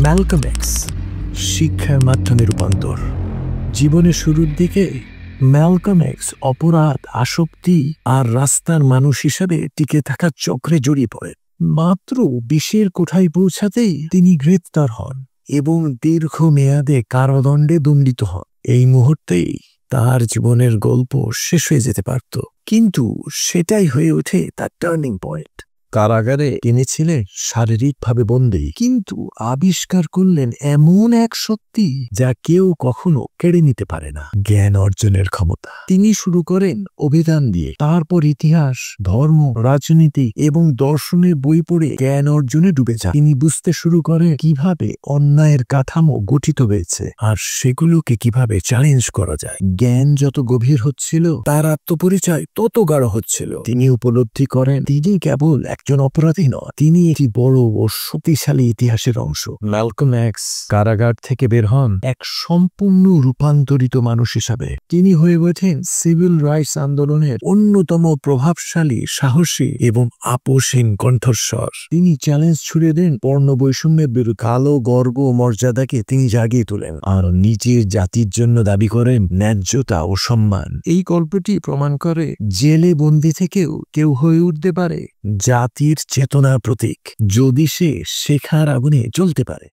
Malcolm x, শিক্ষার মাধ্যমে রূপান্তর। জীবনের শুরুর দিকে ম্যালকম এক্স অপরাধ, আসক্তি আর রাস্তার মানুষ হিসাবে টিকে থাকার চক্রে জড়িয়ে পড়েন। মাত্র 20-এর কোঠায় পৌঁছাতেই তিনি গ্রেপ্তার হন এবং দীর্ঘমেয়াদে কারাদণ্ডে দণ্ডিত হন। এই মুহূর্তেই তার জীবনের গল্প শেষ হয়ে যেতে পারত, কিন্তু সেটাই হয়ে ওঠে তার টার্নিং পয়েন্ট। কারাগারে তিনি ছিলেন শারীরিকভাবে বন্দী, কিন্তু আবিষ্কার করলেন এমন এক শক্তি যা কেউ কখনো কেড়ে নিতে পারে না, জ্ঞান অর্জনের ক্ষমতা। তিনি শুরু করেন অভিধান দিয়ে, তারপর ইতিহাস, ধর্ম, রাজনীতি এবং দর্শনের বই পড়ে জ্ঞান অর্জনে ডুবে যান। তিনি বুঝতে শুরু করেন কিভাবে অন্যায়ের কাঠামো গঠিত হয়েছে আর সেগুলোকে কিভাবে চ্যালেঞ্জ করা যায়। জ্ঞান যত গভীর হচ্ছিল, তার আত্মপরিচয় তত গাঢ় হচ্ছিল। তিনি উপলব্ধি করেন তিনি কেবল একজন অপরাধী নয়, তিনি একটি বড় ও শক্তিশালী ইতিহাসের অংশ। ম্যালকম এক্স কারাগার থেকে বের হন এক সম্পূর্ণ রূপান্তরিত মানুষ হিসাবে। তিনি হয়ে ওঠেন সিভিল রাইটস আন্দোলনের অন্যতম প্রভাবশালী, সাহসী এবং আপোষহীন কণ্ঠস্বর। তিনি চ্যালেঞ্জ ছুড়ে দেন বর্ণ বৈষম্যের বিরুদ্ধে, কালো গর্ব ও মর্যাদাকে তিনি জাগিয়ে তোলেন আর নিজের জাতির জন্য দাবি করেন ন্যায্যতা ও সম্মান। এই গল্পটি প্রমাণ করে জেলে বন্দী থেকেও কেউ হয়ে উঠতে পারে জাতির চেতনার প্রতীক, যদি সে শেখার আগুনে জ্বলতে পারে।